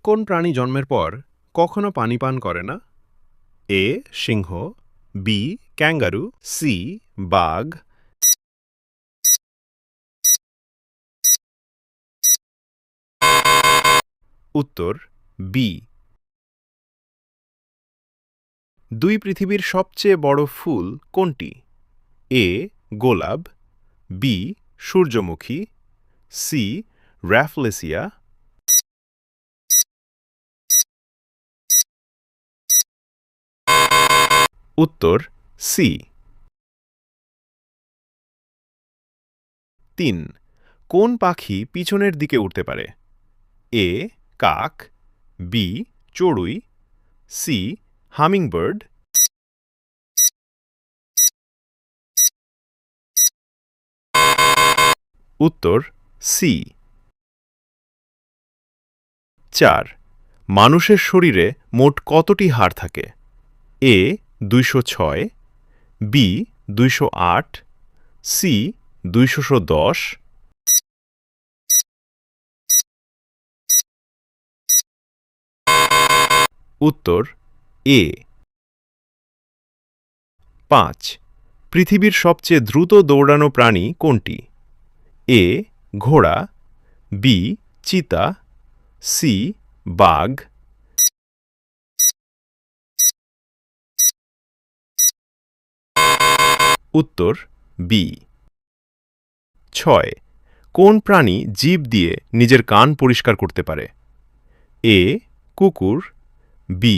কোন প্রাণী জন্মের পর কখনো পানি পান করে না? এ সিংহ, বি ক্যাঙ্গারু, সি বাঘ। উত্তর বি। দুই পৃথিবীর সবচেয়ে বড় ফুল কোনটি? এ গোলাপ, বি সূর্যমুখী, সি র্যাফলেসিয়া। উত্তর সি। ৩ কোন পাখি পিছনের দিকে উড়তে পারে? এ কাক, বি চড়ুই, সি হামিংবার্ড। উত্তর সি। ৪ মানুষের শরীরে মোট কতটি হাড় থাকে? এ ২০৬, বি ২০৮, সি ২১০। উত্তর এ ৫ পৃথিবীর সবচেয়ে দ্রুত দৌড়ানো প্রাণী কোনটি? এ ঘোড়া, বি চিতা, সি বাঘ। উত্তর বি। ৬ কোন প্রাণী জিভ দিয়ে নিজের কান পরিষ্কার করতে পারে? এ কুকুর, বি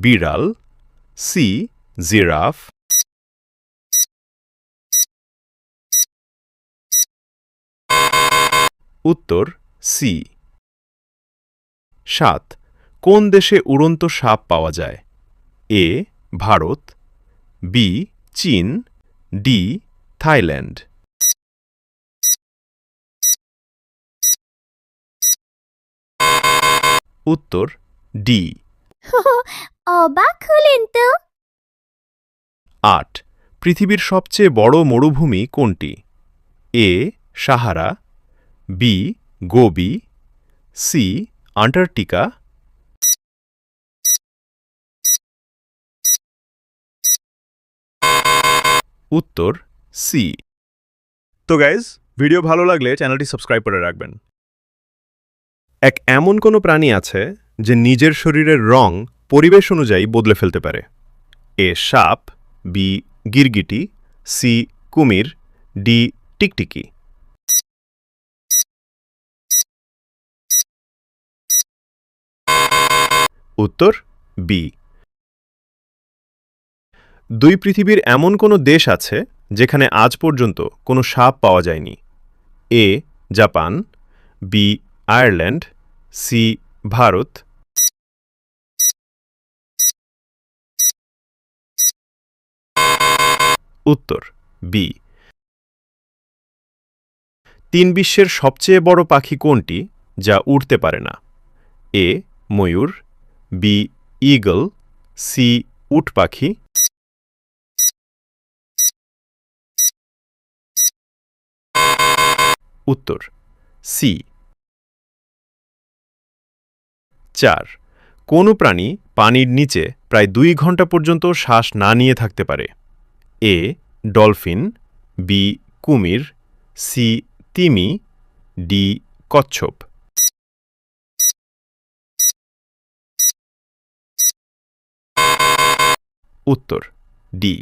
বিড়াল, সি জিরাফ। উত্তর সি। ৭ কোন দেশে উড়ন্ত সাপ পাওয়া যায়? এ ভারত, বি চীন, ডি থাইল্যান্ড। উত্তর ডি। অবাক হলেন তো? ৮ পৃথিবীর সবচেয়ে বড় মরুভূমি কোনটি? A Sahara, B Gobi, C Antarctica. উত্তর সি। তো গাইজ, ভিডিও ভালো লাগলে চ্যানেলটি সাবস্ক্রাইব করে রাখবেন। এক এমন কোনো প্রাণী আছে যে নিজের শরীরের রং পরিবেশ অনুযায়ী বদলে ফেলতে পারে? এ সাপ, বি গিরগিটি, সি কুমির, ডি টিকটিকি। উত্তর বি। দুই পৃথিবীর এমন কোনো দেশ আছে যেখানে আজ পর্যন্ত কোনো সাপ পাওয়া যায়নি? A Japan, B Ireland, C Bharat. উত্তর বি। ৩ বিশ্বের সবচেয়ে বড় পাখি কোনটি যা উড়তে পারে না? এ ময়ূর, বি ঈগল, সি উট পাখি। উত্তর সি। ৪ কোন প্রাণী পানির নিচে প্রায় ২ ঘন্টা পর্যন্ত শ্বাস না নিয়ে থাকতে পারে? এ ডলফিন, বি কুমির, সি তিমি, ডি কচ্ছপ। উত্তর ডি।